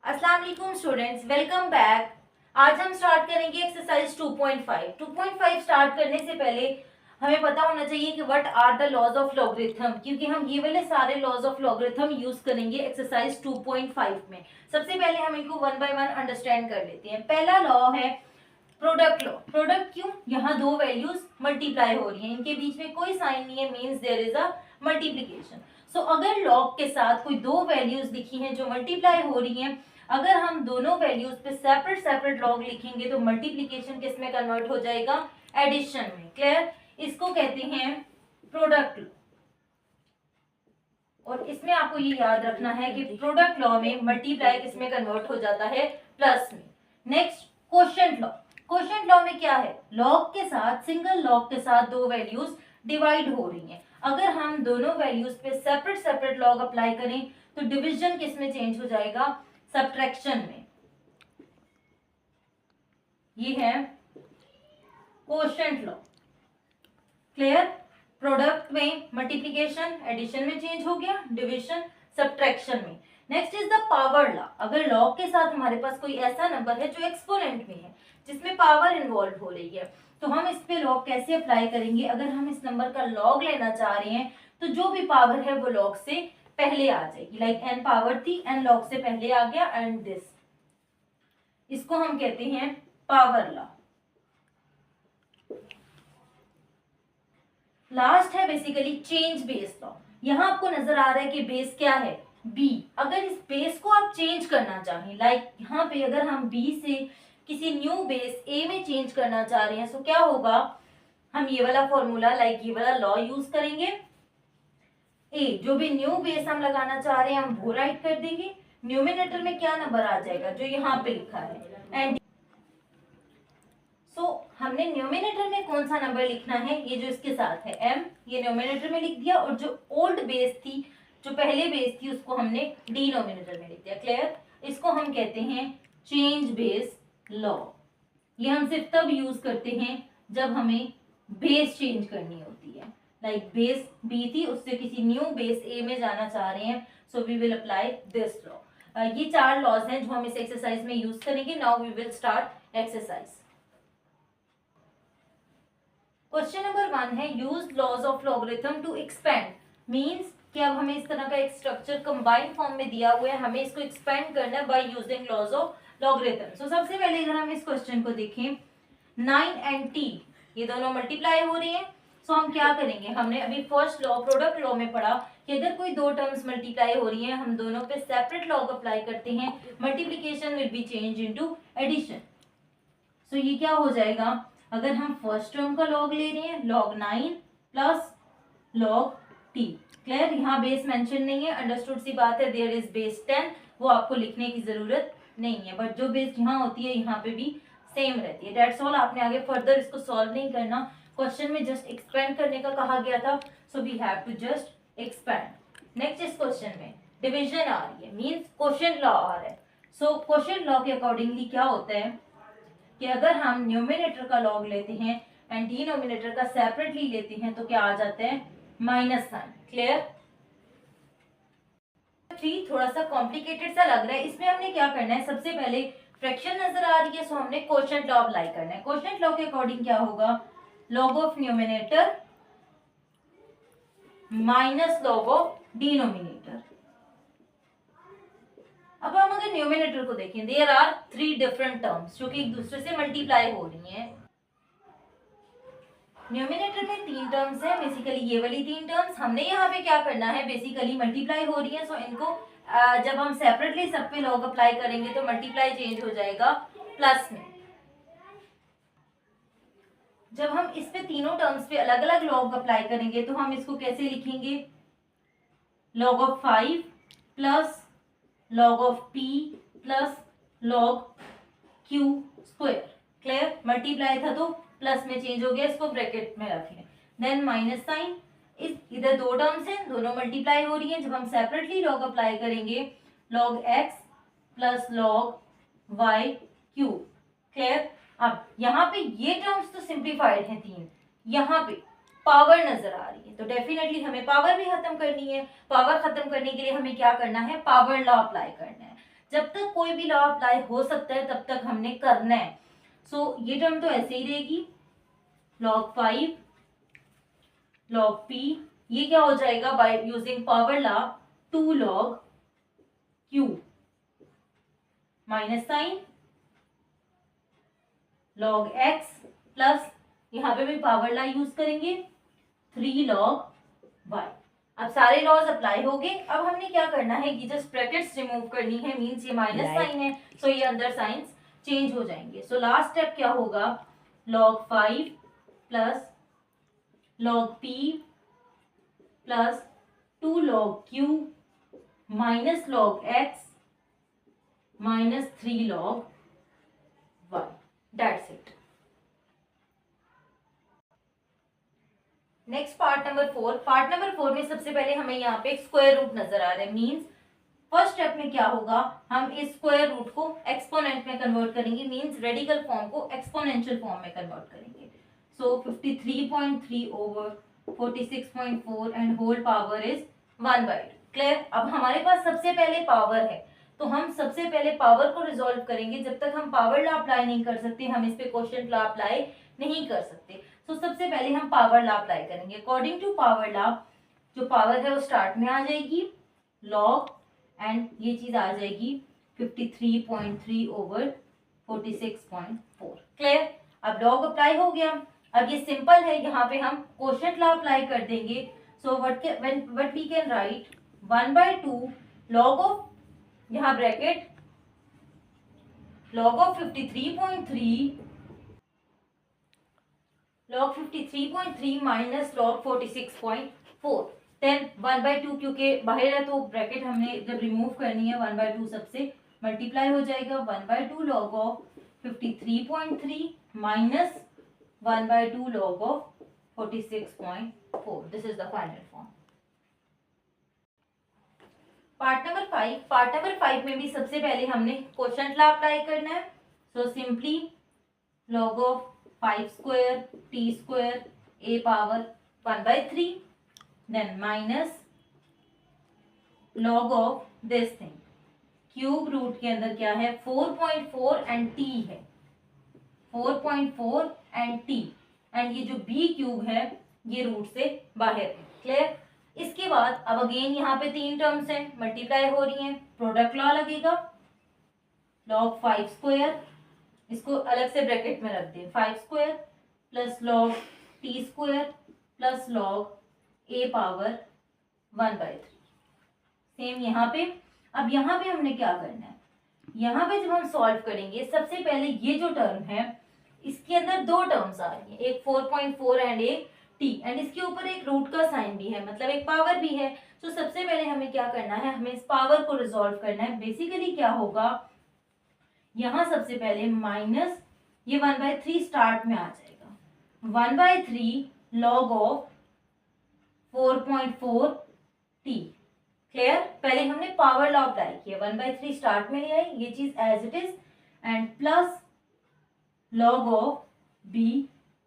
अस्सलाम वालेकुम students, welcome back. आज हम स्टार्ट करेंगे एक्सरसाइज 2.5। 2.5 स्टार्ट करने से पहले हमें पता होना चाहिए कि what are the laws of logarithm, क्योंकि हम ये वाले सारे लॉज ऑफ लॉगरिथम यूज करेंगे एक्सरसाइज 2.5 में। सबसे पहले हम इनको वन बाय वन अंडरस्टैंड कर लेते हैं। पहला लॉ है प्रोडक्ट लॉ। प्रोडक्ट क्यों? यहाँ दो वैल्यूज मल्टीप्लाई हो रही हैं, इनके बीच में कोई साइन नहीं है, means there is a multiplication. So अगर लॉग के साथ कोई दो वैल्यूज लिखी हैं जो मल्टीप्लाई हो रही हैं, अगर हम दोनों वैल्यूज पे सेपरेट सेपरेट लॉग लिखेंगे तो मल्टीप्लीकेशन किस में कन्वर्ट हो जाएगा? एडिशन में। क्लियर? इसको कहते हैं प्रोडक्ट लॉ। और इसमें आपको ये याद रखना है कि प्रोडक्ट लॉ में मल्टीप्लाई किस में कन्वर्ट हो जाता है? प्लस में। Next quotient law. Quotient law में क्या है? लॉग के साथ, सिंगल लॉग के साथ दो वैल्यूज डिवाइड हो रही हैं। अगर हम दोनों वैल्यूज पे सेपरेट सेपरेट लॉग अप्लाई करें तो डिवीजन किस में चेंज हो जाएगा? सब्ट्रैक्शन में। ये है क्वोशिएंट लॉ। क्लियर? प्रोडक्ट में मल्टीप्लिकेशन एडिशन में चेंज हो गया, डिवीजन सब्ट्रैक्शन में। Next is the power law. अगर लॉग के साथ हमारे पास कोई ऐसा नंबर है जो एक्सपोनेंट में है, जिसमें पावर इन्वॉल्व हो रही है, तो हम इस पे लॉग कैसे अप्लाई करेंगे? अगर हम इस नंबर का लॉग लेना चाह रहे हैं तो जो भी पावर है वो लॉग से पहले आ जाएगी। लाइक n पावर थी, n लॉग से पहले आ गया, एंड दिस, इसको हम कहते हैं पावर लॉ। लास्ट है बेसिकली चेंज बेस लॉ। यहाँ आपको नजर आ रहा है कि बेस क्या है? b। अगर इस बेस को आप चेंज करना चाहें, लाइक यहाँ पे अगर हम b से किसी न्यू बेस a में चेंज करना चाह रहे हैं, तो क्या होगा? हम ये वाला फॉर्मूला, लाइक ये वाला लॉ यूज करेंगे। a, जो भी न्यू बेस हम लगाना चाह रहे हैं हम वो राइट कर देंगे। न्यूमिनेटर में क्या नंबर आ जाएगा? जो यहाँ पे लिखा है। एंड हमने न्यूमिनेटर में कौन सा नंबर लिखना है? ये जो इसके साथ है m, ये न्यूमिनेटर में लिख दिया, और जो ओल्ड बेस थी, जो पहले बेस थी, उसको हमने डिनोमिनेटर में लिख दिया। क्लियर? इसको हम कहते हैं चेंज बेस लॉ। ये हम सिर्फ तब यूज करते हैं जब हमें बेस चेंज करनी होती है। लाइक बेस b थी, उससे किसी न्यू बेस a में जाना चाह रहे हैं, so we will apply this law. ये चार लॉज हैं जो हम इस एक्सरसाइज में यूज करेंगे। Now we will start exercise. Question number 1 है use laws of logarithm to expand. Means कि अब हमें इस तरह का एक स्ट्रक्चर कंबाइंड फॉर्म में दिया हुआ है, हमें इसको एक्सपेंड करना है by using laws of logarithm. So सबसे पहले अगर हम इस क्वेश्चन को देखें, 9 एंड t ये दोनों मल्टीप्लाई हो रही हैं। सो हम क्या करेंगे? हमने अभी फर्स्ट लॉ प्रोडक्ट लॉ में पढ़ा कि अगर कोई दो टर्म्स मल्टीप्लाई हो रही हैं, हम दोनों पे सेपरेट लॉग अप्लाई करते हैं, multiplication will be change into addition. So ये क्या हो जाएगा? अगर हम फर्स्ट टर्म का लॉग ले रहे हैं, log 9 plus log t। Clear? यहाँ बेस मेंशन नहीं है, अंडरस्टूड सी बात है। देयर इज बेस 10, वो आपको लिखने की जरूरत नहीं है, बट जो बेस यहाँ होती है यहाँ पे भी सेम रहती है। That's all. आपने आगे फर्दर इसको सॉल्व नहीं करना, क्वेश्चन में जस्ट एक्सपेंड करने का कहा गया था, so we have to just expand. Next इस क्वेश्चन में डिविजन आ रही है, मीन्स क्वोशिएंट लॉ आ रहा है। सो क्वोशिएंट लॉ के अकॉर्डिंगली क्या होता है कि अगर हम न्यूमिनेटर का लॉग लेते हैं एंड डिनोमिनेटर का सेपरेटली लेते हैं तो क्या आ जाता है? Minus sign. क्लियर? 3 थोड़ा सा कॉम्प्लिकेटेड सा लग रहा है। इसमें हमने क्या करना है? सबसे पहले फ्रैक्शन नजर आ रही है, सो हमने क्वोशिएंट लॉ अप्लाई करना है। क्वोशिएंट लॉ के अकॉर्डिंग क्या होगा? Log of numerator minus log of denominator. अब हम अगर न्यूमिनेटर को देखें, देयर आर 3 डिफरेंट टर्म्स जो कि एक दूसरे से मल्टीप्लाई हो रही हैं। न्यूमिनेटर में 3 टर्म्स है, बेसिकली ये वाली 3 टर्म्स। हमने यहाँ पे क्या करना है? बेसिकली मल्टीप्लाई हो रही है, सो इनको जब हम सेपरेटली सब पे लॉग अप्लाई करेंगे तो मल्टीप्लाई चेंज हो जाएगा प्लस में। जब हम इस पे तीनों टर्म्स पे अलग अलग लॉग अप्लाई करेंगे तो हम इसको कैसे लिखेंगे? log of 5 plus log of p plus log q square. Clear? Multiply था तो प्लस में चेंज हो गया, इसको ब्रैकेट में रख लें। देन माइनस साइन, इस इधर दो टर्म्स हैं, दोनों मल्टीप्लाई हो रही हैं। जब हम सेपरेटली log अप्लाई करेंगे, log x plus log y cube. Clear? अब यहाँ पे ये टर्म्स तो सिंप्लीफाइड हैं 3, यहाँ पे पावर नजर आ रही है, तो डेफिनेटली हमें पावर भी खत्म करनी है। पावर खत्म करने के लिए हमें क्या करना है? पावर लॉ अप्लाई करना है। जब तक कोई भी लॉ अप्लाई हो सकता है तब तक हमने करना है। सो ये टर्म तो ऐसे ही रहेगी, log 5 log p, ये क्या हो जाएगा by using power law 2 log q minus sign log x plus यहाँ पे भी पावर लॉ यूज करेंगे 3 log y। अब सारे लॉज अप्लाई हो गए। अब हमने क्या करना है, ये जस्ट ब्रैकेट्स रिमूव करनी है, मींस ये माइनस साइन है, सो ये अंदर साइंस चेंज हो जाएंगे। सो लास्ट स्टेप क्या होगा, log 5 plus log p plus 2 log q minus log x minus 3 log y। That's it. Next part number 4। Part number 4 में सबसे पहले हमें यहाँ पे स्क्वायर रूट नजर आ रहा है, मींस फर्स्ट स्टेप में क्या होगा, हम इस स्क्वायर रूट को एक्सपोनेंट में कन्वर्ट करेंगे, मींस रेडिकल फॉर्म को एक्सपोनेंशियल फॉर्म में कन्वर्ट करेंगे। So 53.3 over 46.4 and whole power is 1/2। Clear. अब हमारे पास सबसे पहले पावर है, तो हम सबसे पहले पावर को रिजोल्व करेंगे। जब तक हम पावर लॉ अप्लाई नहीं कर सकते, हम इस पे क्वोशिएंट लॉ अप्लाई नहीं कर सकते। तो सबसे पहले हम पावर लॉ अप्लाई करेंगे। अकॉर्डिंग टू पावर लॉ, जो पावर है वो स्टार्ट में आ जाएगी लॉग, एंड ये चीज आ जाएगी 53.3 ओवर 46.4। क्लियर। अब लॉग अप्लाई हो गया। अब ये सिंपल है, यहाँ पे हम क्वोशिएंट लॉ अप्लाई कर देंगे। So what we can write 1/2 log of, यहाँ bracket log of 53.3 log 53.3 minus log 46.4। Then 1/2 क्योंकि बाहर है तो ब्रैकेट हमने जब रिमूव करनी है 1/2 सबसे मल्टीप्लाई हो जाएगा। 1/2 log of 53.3 minus 1/2 log of 46.4। This is the final form. Part number 5। Part number 5 में भी सबसे पहले हमने क्वोशिएंट लॉ अप्लाई करना है। So simply log of 5 square t square a power 1/3 then minus log of this thing, cube root के अंदर क्या है 4.4 एंड t है, 4.4 एंड t, एंड ये जो b क्यूब है ये रूट से बाहर है। क्लियर। इसके बाद अब अगेन यहाँ पे 3 टर्म्स हैं, मल्टीप्लाई हो रही हैं, प्रोडक्ट लॉ लगेगा। log 5 स्क्वायर, इसको अलग से ब्रैकेट में रख दें, 5 square plus log t square plus log a power 1/3। Same यहाँ पे। अब यहाँ पे हमने क्या करना है, यहाँ पे जब हम सॉल्व करेंगे सबसे पहले ये जो टर्म है इसके अंदर 2 टर्म्स आ रही है, एक 4.4 एंड एक t, एंड इसके ऊपर एक रूट का साइन भी है, मतलब एक पावर भी है। तो सबसे पहले हमें क्या करना है, हमें इस पावर को रिजोल्व करना है। बेसिकली क्या होगा, यहाँ सबसे पहले माइनस ये 1/3 स्टार्ट में आ जाएगा, 1/3 log ऑफ 4.4 t। क्लियर। पहले हमने पावर लॉ अप्लाई किया, 1/3 स्टार्ट में ले आई, ये चीज as it is, and plus log of b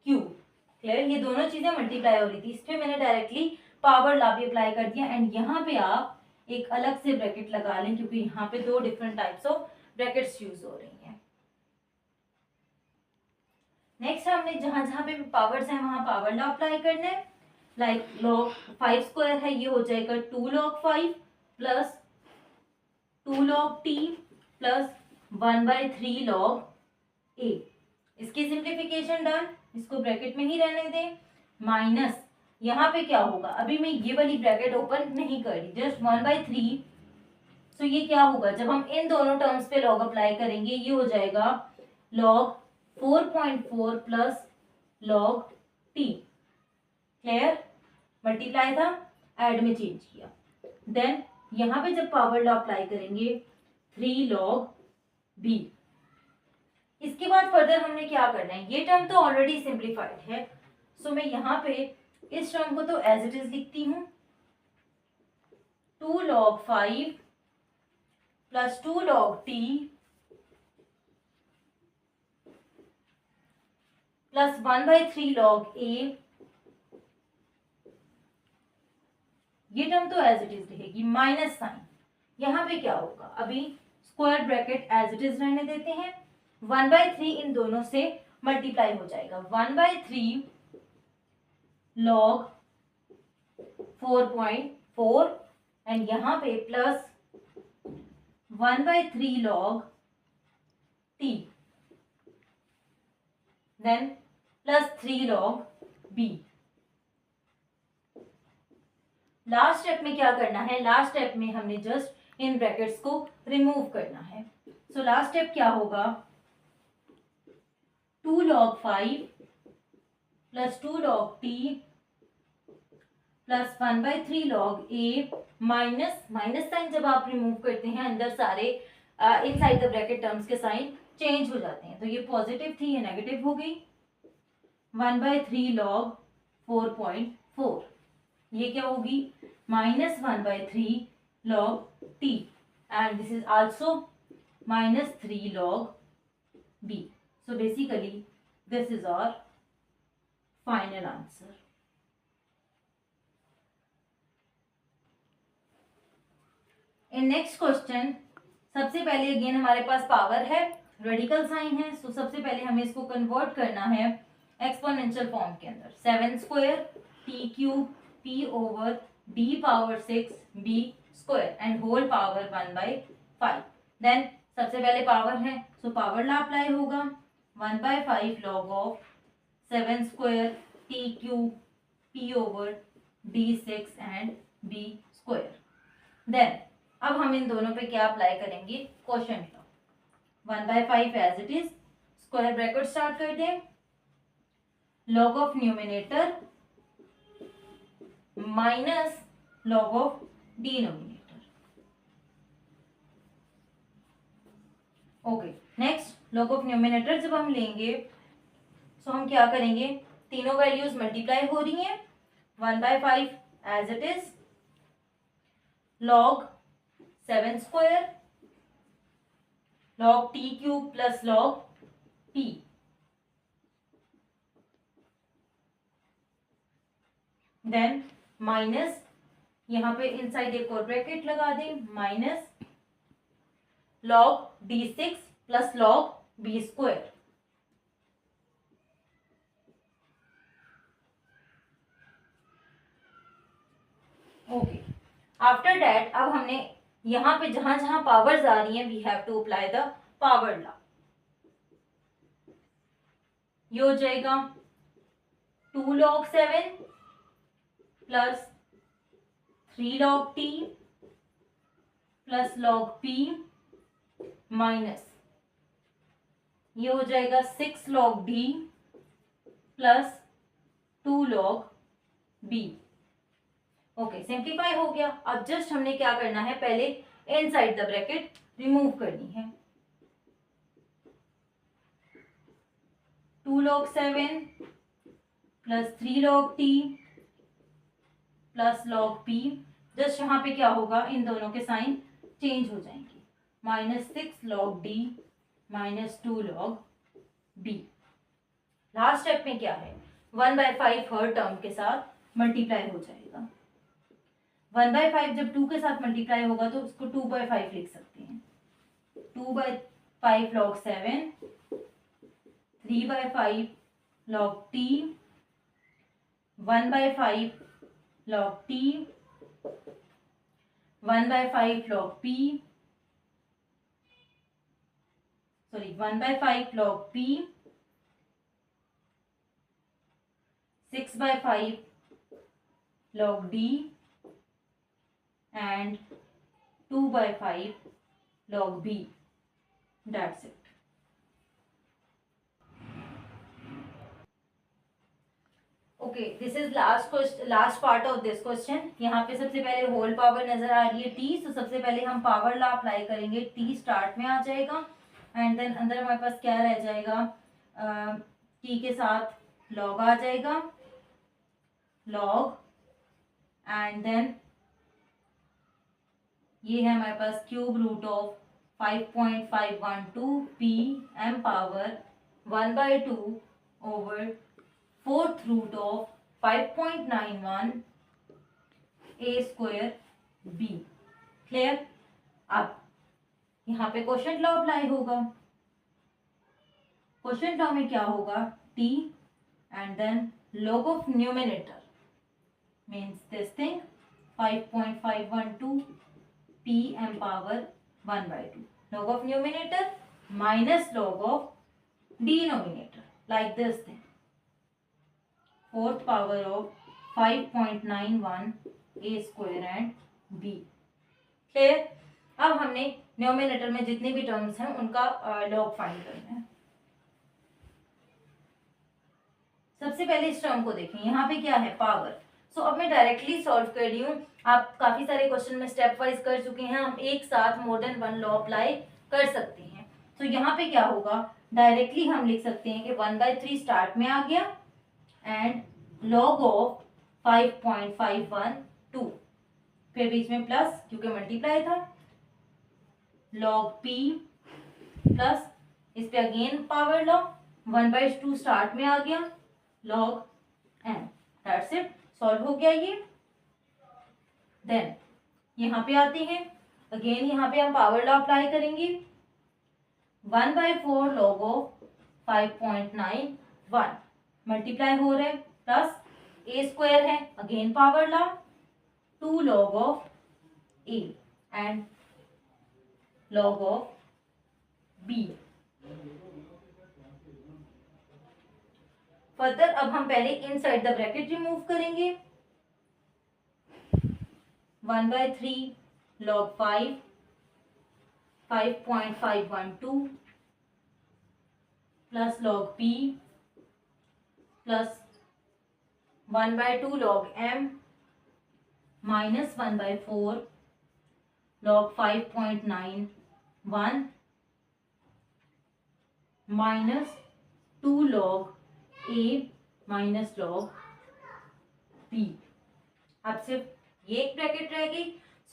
cube. Clear. ये दोनों चीजें मल्टीप्लाई हो रही थी, इस पे मैंने डायरेक्टली पावर लॉ भी अप्लाई कर दिया, एंड यहाँ पे आप एक अलग से ब्रैकेट लगा लें क्योंकि यहाँ पे 2 different types of brackets use हो रही हैं। नेक्स्ट हमने जहां जहां पे पावर्स हैं वहां पावर लॉ अप्लाई करना है। लाइक log 5 स्क्वायर है, ये हो जाएगा 2 log 5 plus 2 log t plus 1/3 log a। इसकी सिंप्लीफिकेशन डन, इसको ब्रैकेट में ही रहने दें, माइनस यहाँ पे क्या होगा, अभी मैं ये वाली ब्रैकेट ओपन नहीं कर रही, जस्ट 1/3। तो ये क्या होगा, जब हम इन दोनों टर्म्स पे log अप्लाई करेंगे ये हो जाएगा log 4.4 plus log t। Clear. Multiply था, ऐड में चेंज किया। देन यहाँ पे जब पावर लॉ अप्लाई करेंगे 3 log b। इसके बाद फर्दर हमने क्या करना है, ये टर्म तो ऑलरेडी सिंप्लीफाइड है, सो मैं यहाँ पे इस टर्म को तो एज इट इज लिखती हूँ, 2 log 5 plus 2 log t plus 1/3 log a। ये टर्म तो एज इट इज रहेगी, माइनस साइन। यहाँ पे क्या होगा, अभी square bracket as it is रहने देते हैं, 1/3 इन दोनों से मल्टीप्लाई हो जाएगा, 1/3 log 4.4 एंड यहाँ पे plus 1/3 log t, then plus 3 log b। Last step में क्या करना है, लास्ट स्टेप में हमने जस्ट इन ब्रैकेट्स को रिमूव करना है। सो लास्ट स्टेप क्या होगा, 2 log 5 plus 2 log t plus 1/3 log a minus minus sign जब आप रिमूव करते हैं अंदर सारे इनसाइड द ब्रैकेट टर्म्स के साइन चेंज हो जाते हैं, तो ये पॉजिटिव थी, ये नेगेटिव हो गई, 1/3 log 4.4, ये क्या होगी minus 1/3 log t and this is also minus 3 log b। So basically this is our final answer. In next question सबसे पहले अगेन हमारे पास पावर है, रेडिकल साइन है, सो सबसे पहले हमें इसको कन्वर्ट करना है एक्सपोनेंशियल फॉर्म के अंदर, 7 square t cube p over b power 6 b square and whole power 1/5। Then सबसे पहले पावर है, सो पावर लॉ अप्लाई होगा, 1/5 log of 7 square t cube p over d6 and b square. Then अब हम इन दोनों पे क्या अप्लाई करेंगे, quotient law, 1/5 as it is, square bracket start कर दें, log of numerator minus log of denominator. Okay, next log of numerator जब हम लेंगे सो हम क्या करेंगे, तीनों वैल्यूज मल्टीप्लाई हो रही हैं, 1/5 as it is, log 7 square log t cube plus log t, then minus यहाँ पे इनसाइड एक और ब्रैकेट लगा दें, minus log d6 plus log b square. Okay, after that अब हमने यहाँ पे जहां जहां पावर्स आ रही हैं we have to apply the power law. ये हो जाएगा 2 log 7 plus 3 log t plus log p minus ये हो जाएगा 6 log d plus 2 log b। Okay, simplify हो गया। अब जस्ट हमने क्या करना है, पहले इनसाइड द ब्रैकेट रिमूव करनी है, 2 log 7 plus 3 log t plus log p, just यहाँ पे क्या होगा, इन दोनों के साइन चेंज हो जाएंगे, minus 6 log d minus 2 log b। Last step में क्या है, 1/5 हर टर्म के साथ मल्टीप्लाई हो जाएगा, 1/5 जब 2 के साथ मल्टीप्लाई होगा तो उसको 2/5 लिख सकते हैं, 2/5 log 7, 3/5 log t, 1/5 log t, 1/5 log p, sorry 1/5 log p, 6/5 log d and 2/5 log b. That's it. Okay, this is last part of this question. यहाँ पे सबसे पहले होल पावर नजर आ रही है t, तो सबसे पहले हम पावर लॉ अप्लाई करेंगे, t स्टार्ट में आ जाएगा एंड देन अंदर हमारे पास क्या रह जाएगा, t के साथ log आ जाएगा, log एंड देन ये है हमारे पास cube root of 5.512 p m power 1/2 over 4th root of 5.91 a square b। Clear. अब यहाँ पे क्वोशिएंट लॉ अप्लाई होगा। क्वोशिएंट लॉ में क्या होगा, t and then log of numerator means this thing 5.512 p m power 1/2 log of numerator minus log of denominator like this thing 4th power of 5.91 a square and b। Clear. अब हमने numerator में जितने भी terms हैं उनका log find करना है। सबसे पहले इस टर्म को देखें, यहाँ पे क्या है, पावर। सो अब मैं डायरेक्टली सॉल्व कर रही हूँ। आप काफी सारे क्वेश्चन में स्टेप वाइज कर चुके हैं, हम एक साथ more than one law apply कर सकते हैं। तो यहाँ पे क्या होगा, डायरेक्टली हम लिख सकते हैं कि 1/3 स्टार्ट में आ गया एंड लॉग ऑफ 5.512 फिर बीच में प्लस क्योंकि मल्टीप्लाई था, लॉग p प्लस इस पे अगेन पावर लॉ 1/2 स्टार्ट में आ गया log m, that's it, solve हो गया ये। देन यहाँ पे आते हैं, अगेन यहाँ पे हम पावर लॉ अप्लाई करेंगे 1/4 log ऑफ 5.91 मल्टीप्लाई हो रहा है प्लस a स्क्वायर है, again power law 2 log of a and log of b। Further अब हम पहले इनसाइड द ब्रैकेट रिमूव करेंगे 1/3 log 5 5.512 plus log p plus 1/2 log m minus 1/4 log 5.91 minus 2 log a minus log b। अब सिर्फ ये एक bracket रह गई।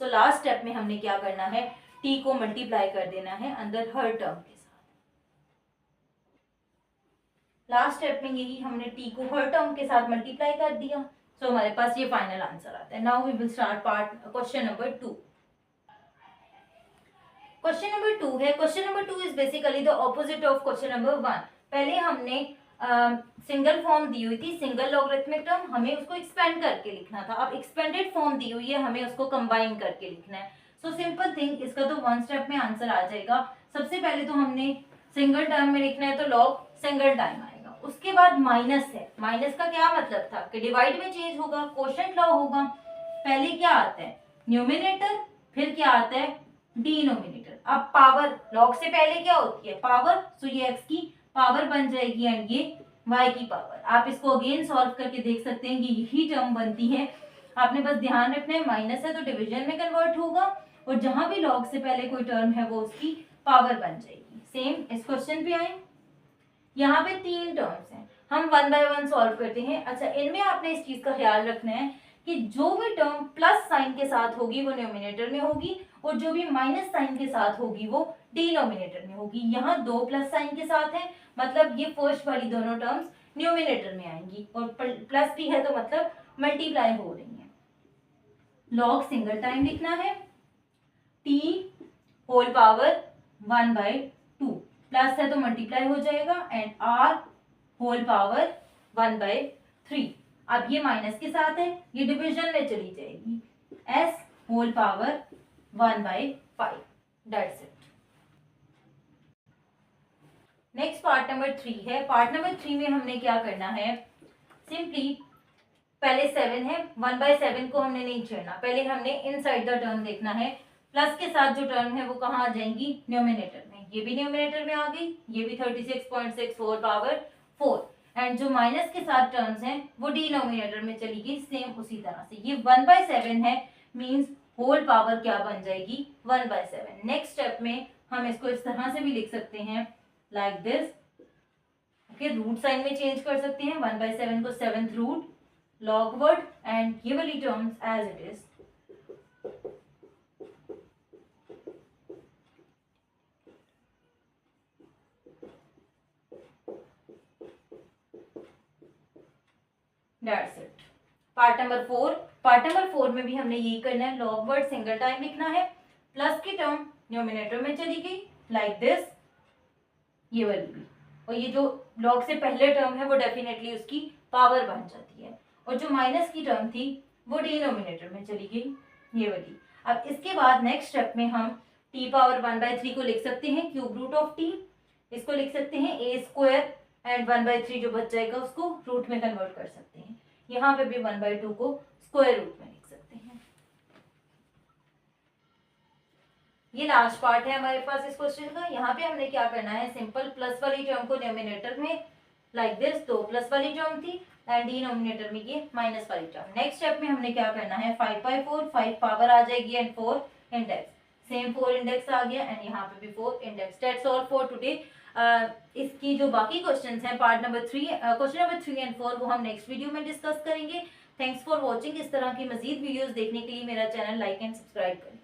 सो लास्ट स्टेप में हमने क्या करना है, t को मल्टीप्लाई कर देना है अंदर हर टर्म के साथ। लास्ट स्टेप में यही हमने t को हर टर्म के साथ मल्टीप्लाई कर दिया। सो हमारे पास ये फाइनल आंसर आता है। Now we will start question number 2। Question number 2 है, question number 2 is basically the opposite of question number 1। पहले हमने सिंगल फॉर्म दी हुई थी, सिंगल लॉगरिथमिक टर्म, हमें उसको एक्सपेंड करके लिखना था। अब एक्सपेंडेड फॉर्म दी हुई है, हमें उसको कंबाइन करके लिखना है। सो सिंपल थिंग, इसका तो वन स्टेप में आंसर आ जाएगा। सबसे पहले तो हमने सिंगल टर्म में लिखना है तो लॉग सिंगल टाइम आएगा। उसके बाद माइनस है, माइनस का क्या मतलब था कि डिवाइड में चेंज होगा, क्वोशिएंट लॉ होगा। पहले क्या आता है, न्यूमिनेटर, फिर क्या आता है, डिनोमिनेटर। अब पावर, लॉग से पहले क्या होती है, पावर। सो ये एक्स की पावर बन जाएगी एंड ये y की पावर। आप इसको अगेन सॉल्व करके देख सकते हैं कि यही टर्म बनती है। आपने बस ध्यान रखना है, माइनस है तो डिवीजन में कन्वर्ट होगा और जहां भी लॉग से पहले कोई टर्म है वो उसकी पावर बन जाएगी। सेम इस क्वेश्चन पे आए, यहाँ पे 3 टर्म्स हैं, हम 1 बाय 1 सॉल्व करते हैं। अच्छा, इनमें आपने इस चीज का ख्याल रखना है कि जो भी टर्म प्लस साइन के साथ होगी वो न्यूमिनेटर में होगी और जो भी माइनस साइन के साथ होगी वो डिनोमिनेटर में होगी। यहाँ 2 प्लस साइन के साथ है, मतलब ये फर्स्ट वाली दोनों टर्म्स न्यूमिनेटर में आएंगी और प्लस भी है तो मतलब मल्टीप्लाई हो रही है। लॉग सिंगल टाइम लिखना है, t होल पावर 1/2, प्लस है तो मल्टीप्लाई हो जाएगा एंड r होल पावर 1/3। अब ये माइनस के साथ है, ये डिवीजन में चली जाएगी, s whole power 1/5, that's it. Next part number 3 है। पार्ट नंबर 3 में हमने क्या करना है, सिंपली पहले 7 है, 1/7 को हमने नहीं छेड़ना, पहले हमने इनसाइड द टर्म देखना है। प्लस के साथ जो टर्म है वो कहाँ आ जाएंगी, न्यूमिनेटर में। ये भी न्यूमिनेटर में आ गई, ये भी 36.64 पावर 4 एंड जो माइनस के साथ टर्म्स हैं वो डिनोमिनेटर में चली गई सेम उसी तरह से। ये 1/7 है, मींस होल पावर क्या बन जाएगी, 1/7। नेक्स्ट स्टेप में हम इसको इस तरह से भी लिख सकते हैं, like this. Okay, root sign में चेंज कर सकते हैं, 1/7 को 7th रूट लॉगवर्ड एंड ये वाली terms as it is. That's it. Part number 4 में भी हमने यही करना है, लॉगवर्ड सिंगल टाइम लिखना है, प्लस की टर्म न्यूमिनेटर में चली गई लाइक दिस, ये वाली भी, और ये जो log से पहले टर्म है वो डेफिनेटली उसकी पावर बन जाती है, और जो माइनस की टर्म थी वो डिनोमिनेटर में चली गई, ये वाली। अब इसके बाद नेक्स्ट स्टेप में हम t पावर 1/3 को लिख सकते हैं क्यूब रूट ऑफ t, इसको लिख सकते हैं a² एंड 1/3 जो बच जाएगा उसको रूट में कन्वर्ट कर सकते हैं, यहाँ पे भी 1/2 को स्क्वायर रूट में लिख सकते हैं। ये लास्ट पार्ट है हमारे पास इस क्वेश्चन का। यहाँ पे हमने क्या करना है, सिंपल प्लस वाली टर्म को न्यूमिनेटर में लाइक दिस, तो प्लस वाली टर्म थी एंड डिनोमिनेटर में ये माइनस वाली टर्म। नेक्स्ट स्टेप में हमने क्या करना है, 5/4, 5 पावर आ जाएगी एंड 4 इंडेक्स, सेम 4 इंडेक्स आ गया एंड यहाँ पे भी 4 index. That's all for today. इसकी जो बाकी क्वेश्चंस हैं part number 3, question number 3 and 4 वो हम नेक्स्ट वीडियो में डिस्कस करेंगे। Thanks for watching. इस तरह की मजीद वीडियोस देखने के लिए मेरा चैनल लाइक एंड सब्सक्राइब करें।